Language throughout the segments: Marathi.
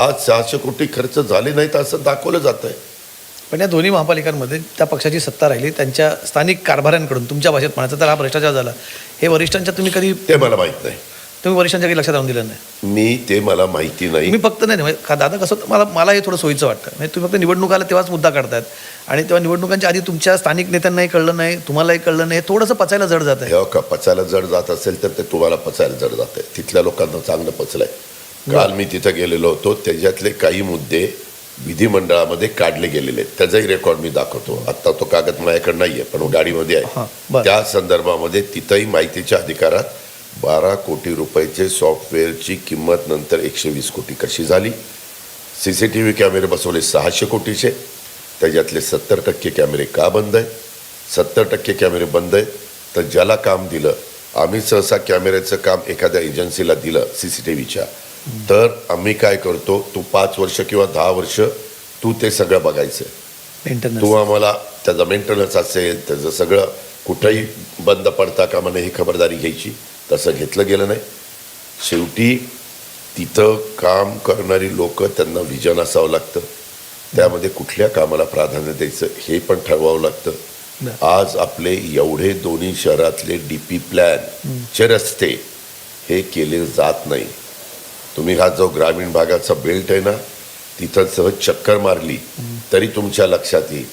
आज 600 कोटी खर्च झाले नाहीत असं दाखवलं जात आहे. पण या दोन्ही महापालिकांमध्ये त्या पक्षाची सत्ता राहिली, त्यांच्या स्थानिक कारभाऱ्यांकडून तुमच्या भाषेत म्हणायचं तर हा भ्रष्टाचार झाला. हे वरिष्ठांच्या तुम्ही कधी ते मला माहीत नाही. तुम्ही वरिष्ठांच्या काही लक्षात आणून दिलं नाही? ते मला माहिती नाही. मी फक्त नाही म्हणजे दादा कसं होतं, मला हे थोडं सोयीचं वाटतं. म्हणजे तुम्ही फक्त निवडणूक आला तेव्हाच मुद्दा काढतायत आणि तेव्हा निवडणुकांच्या आधी तुमच्या स्थानिक नेत्यांनाही कळलं नाही, तुम्हालाही कळलं नाही, थोडंसं पचायला जड जात आहे. हे का पचायला जड जात असेल तर ते तुम्हाला पचायला जड जात आहे. तिथल्या लोकांना चांगलं पचलंय. काल मी तिथं गेलेलो होतो, त्याच्यातले काही मुद्दे विधिमंडळामध्ये काढले गेलेले आहेत. त्याचाही रेकॉर्ड मी दाखवतो. आत्ता तो कागद माझ्याकडे नाहीये पण गाडीमध्ये आहे. त्या संदर्भामध्ये तिथंही माहितीच्या अधिकारात 12 कोटी रुपयाचे सॉफ्टवेअरची किंमत नंतर 120 कोटी कशी झाली. CCTV कॅमेरे बसवले 600 कोटीचे, त्याच्यातले 70% कॅमेरे का बंद आहेत. 70% कॅमेरे बंद आहेत तर ज्याला काम दिलं, आम्ही सहसा कॅमेऱ्याचं काम एखाद्या एजन्सीला दिलं CCTVच्या, तर आम्ही काय करतो, तू 5 वर्ष किंवा 10 वर्ष तू ते सगळं बघायचं. तू आम्हाला त्याचा मेंटेनन्स असेल, त्याचं सगळं कुठंही बंद पडता कामा नये ही खबरदारी घ्यायची. तसं घेतलं गेलं नाही. शेवटी तिथं काम करणारी लोक, त्यांना विजन असावं लागतं. त्यामध्ये कुठल्या कामाला प्राधान्य द्यायचं हे पण ठरवावं लागतं. आज आपले एवढे दोन्ही शहरातले DP प्लॅनचे रस्ते हे केले जात नाही. तुम्ही हा जो ग्रामीण भागाचा बेल्ट आहे ना, तिथं सहज चक्कर मारली तरी तुमच्या लक्षात येईल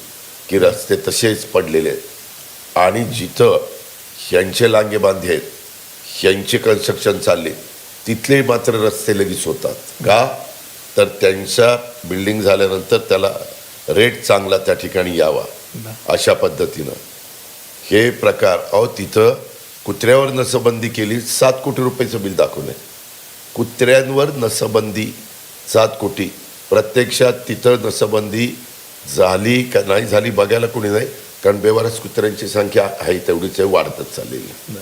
की रस्ते तसेच पडलेले आहेत. आणि जिथं ह्यांचे लांगे बांधे आहेत, ह्यांचे कन्स्ट्रक्शन चालले, तिथले मात्र रस्ते लगेच होतात. का तर त्यांच्या बिल्डिंग झाल्यानंतर त्याला रेट चांगला त्या ठिकाणी यावा अशा पद्धतीनं हे प्रकार. तिथं कुत्र्यावर नसबंदी केली, 7 कोटी रुपयाचं बिल दाखवलंय. कुत्र्यांवर नसबंदी 7 कोटी. प्रत्यक्षात तिथं नसबंदी झाली का नाही झाली बघायला कोणी नाही, कारण बेवारस कुत्र्यांची संख्या आहे तेवढीच वाढतच चाललेली.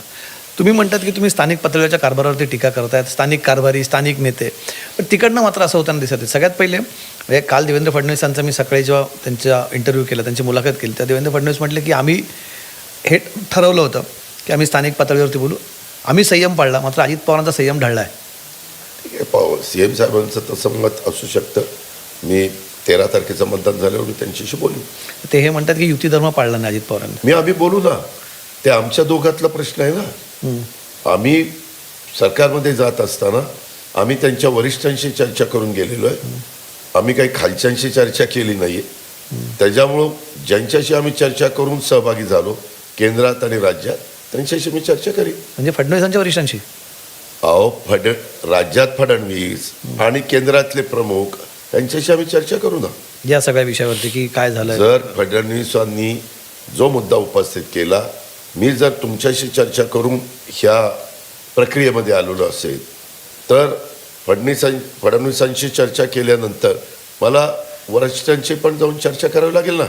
तुम्ही म्हणतात की तुम्ही स्थानिक पातळीवरच्या कारभारावरती टीका करतायत, स्थानिक कारभारी, स्थानिक नेते, पण तिकडनं मात्र असं होताना दिसत आहे. सगळ्यात पहिले म्हणजे काल देवेंद्र फडणवीसांचा मी सकाळी जेव्हा त्यांचा इंटरव्ह्यू केला, त्यांची मुलाखत केली, त्या देवेंद्र फडणवीस म्हटले की आम्ही हे ठरवलं होतं की आम्ही स्थानिक पातळीवरती बोलू, आम्ही संयम पाळला, मात्र अजित पवारांचा संयम ढळला आहे. CM साहेबांचं तसं मत असू शकतं. मी 13 तारखेचं मतदान झाल्यावर मी त्यांच्याशी बोलू. ते हे म्हणतात की युती धर्म पाळला नाही अजित पवारांनी. आम्ही बोलू ना, ते आमच्या दोघातला प्रश्न आहे ना. आम्ही सरकारमध्ये जात असताना आम्ही त्यांच्या वरिष्ठांशी चर्चा करून गेलेलो आहे. आम्ही काही खालच्यांशी चर्चा केली नाही आहे. त्याच्यामुळं ज्यांच्याशी आम्ही चर्चा करून सहभागी झालो केंद्रात आणि राज्यात, त्यांच्याशी मी चर्चा करीन. म्हणजे फडणवीसांच्या वरिष्ठांशी? राज्यात फडणवीस आणि केंद्रातले प्रमुख त्यांच्याशी आम्ही चर्चा करू ना या सगळ्या विषयावरती की काय झालं. जर फडणवीसांनी जो मुद्दा उपस्थित केला, मी जर तुमच्याशी चर्चा करून ह्या प्रक्रियेमध्ये आलेलो असेल तर फडणवीसांशी चर्चा केल्यानंतर मला वरिष्ठांशी पण जाऊन चर्चा करावी लागेल ना.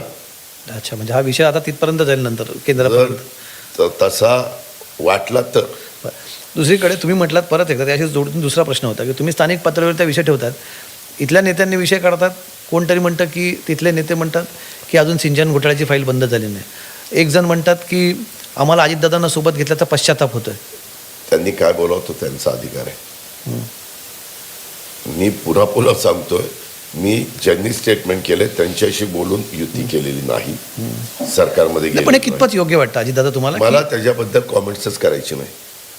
अच्छा, म्हणजे हा विषय आता तिथपर्यंत जाईल नंतर केंद्रापर्यंत. तसा वाटला तर. दुसरीकडे तुम्ही म्हटलात परत एकदा त्याशी जोडून दुसरा प्रश्न होता की तुम्ही स्थानिक पातळीवर त्या विषय ठेवतात, इथल्या नेत्यांनी विषय काढतात, कोणतरी म्हणतं की तिथले नेते म्हणतात की अजून सिंचन घोटाळ्याची फाईल बंद झाली नाही. एक जण म्हणतात की आम्हाला अजितदादांना सोबत घेतल्याचा पश्चाताप होतोय. त्यांनी काय बोलावं तो त्यांचा अधिकार आहे. मी पुन्हा सांगतोय, मी ज्यांनी स्टेटमेंट केले त्यांच्याशी बोलून युती केलेली नाही, सरकारमध्ये पण हे कितपत योग्य वाटतं अजितदादा तुम्हाला? मला त्याच्याबद्दल कॉमेंट्सच करायचे नाही.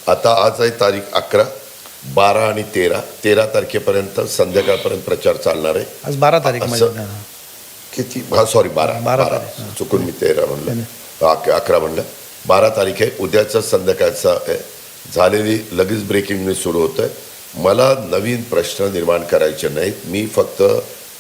आता आज आहे तारीख 11, 12 आणि 13 तारखेपर्यंत संध्याकाळपर्यंत प्रचार चालणार आहे. आज 12 तारीख किती? सॉरी 12 चुकून मी 13 म्हणलं, 11 म्हणलं. 12 तारीख आहे, उद्याचं संध्याकाळचा आहे. झालेली लगेच ब्रेकिंग न्यूज सुरू होत आहे. मला नवीन प्रश्न निर्माण करायचे नाहीत. मी फक्त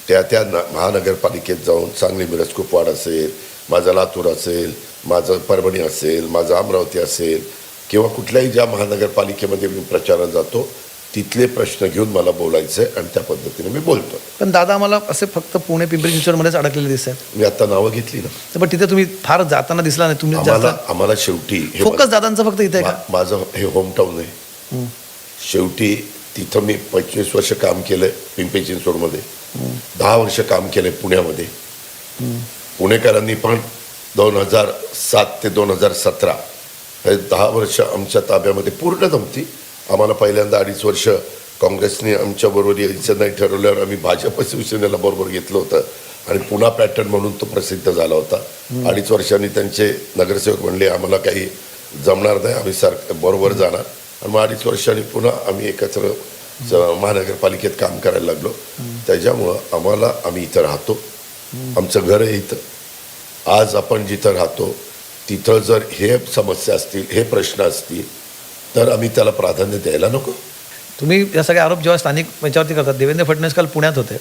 त्या महानगरपालिकेत जाऊन सांगली मिरज कुपवाड असेल, माझं लातूर असेल, माझं परभणी असेल, माझं अमरावती असेल किंवा कुठल्याही ज्या महानगरपालिकेमध्ये मी प्रचारात जातो तिथले प्रश्न घेऊन मला बोलायचं आहे आणि त्या पद्धतीने मी बोलतो. पण दादा आम्हाला असे फक्त पुणे पिंपरी चिंचवडमध्येच अडकलेले दिसत आहेत. मी आता नावं घेतली ना, पण तिथे तुम्ही फार जाताना दिसला नाही. तुम्ही आम्हाला शेवटी फोकस दादांचं फक्त इथे का? माझं हे होमटाऊन आहे. शेवटी तिथं मी 25 वर्ष काम केलंय पिंपरी चिंचवडमध्ये, 10 वर्ष काम केलंय पुण्यामध्ये. पुणेकरांनी पण 2007 ते 2017 हे 10 वर्ष आमच्या ताब्यामध्ये पूर्ण नव्हती. आम्हाला पहिल्यांदा 2.5 वर्ष काँग्रेसने आमच्याबरोबर यायचं नाही ठरवल्यावर आम्ही भाजप शिवसेनेला बरोबर घेतलं होतं आणि पुन्हा पॅटर्न म्हणून तो प्रसिद्ध झाला होता. 2.5 वर्षांनी त्यांचे नगरसेवक म्हणले आम्हाला काही जमणार नाही, आम्ही बरोबर जाणार, आणि मग 2.5 वर्षांनी पुन्हा आम्ही एकत्र महानगरपालिकेत काम करायला लागलो. त्याच्यामुळं आम्ही इथं राहतो, आमचं घर आहे इथं. आज आपण जिथं राहतो तिथं जर हे समस्या असतील, हे प्रश्न असतील, तर आम्ही त्याला प्राधान्य द्यायला नको. तुम्ही या सगळे आरोप जेव्हा स्थानिक याच्यावरती करतात, देवेंद्र फडणवीस काल पुण्यात होते,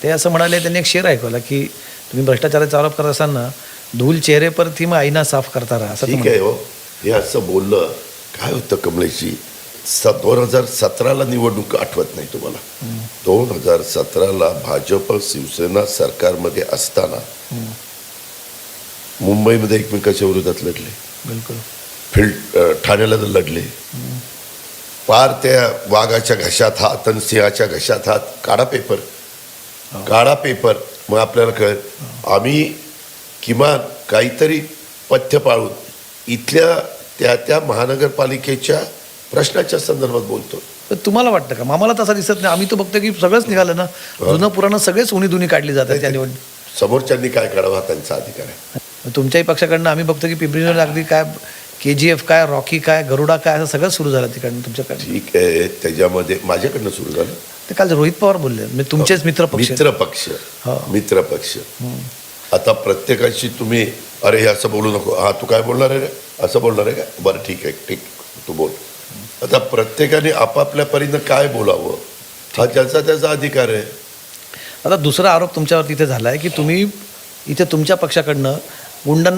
ते असं म्हणाले, त्यांनी एक शेर ऐकवला की तुम्ही भ्रष्टाचाराचा आरोप करत असताना धूल चेहरे पर थी मग आईना साफ करता रहा, असं ठीक आहे हो. हे असं बोललं काय होतं कमलेशजी, 2017ला निवडणूक आठवत नाही तुम्हाला? 2017ला भाजप शिवसेना सरकारमध्ये असताना मुंबईमध्ये एकमेकाच्या विरोधात लढले, बिलकुल ठाण्याला लढले, पार त्या वाघाच्या घशात हात आणि सिंहाच्या घशात हात, काढा पेपर. मग आपल्याला कळेल आम्ही किमान काहीतरी पथ्य पाळून इथल्या त्या महानगरपालिकेच्या प्रश्नाच्या संदर्भात बोलतो. तर तुम्हाला वाटतं का? आम्हाला तसं दिसत नाही. आम्ही तो बघतो की सगळंच निघालं ना, जुनं पुराणं सगळेच उणी काढली जातात त्या निवडणूक. समोरच्यांनी काय काढावं हा त्यांचा अधिकार आहे. तुमच्याही पक्षाकडनं आम्ही बघतो की पिंपरी चिंचवड अगदी काय KGF काय, रॉकी काय, गरुडा काय, असं सगळं सुरू झालं तिकडनं तुमच्याकडनं. ठीक आहे, त्याच्यामध्ये माझ्याकडनं सुरू झालं. ते काल रोहित पवार बोलले, म्हणजे तुमचेच मित्र पक्ष. आता प्रत्येकाशी तुम्ही अरे हे असं बोलू नको, हा तू काय बोलणार आहे रे, असं बोलणार आहे का, बरं ठीक आहे तू बोल. आता प्रत्येकाने आपापल्या परीनं काय बोलावं हा त्याचा अधिकार आहे. आता दुसरा आरोप तुमच्यावरती इथे झाला आहे की तुम्ही इथे तुमच्या पक्षाकडनं गुंडांना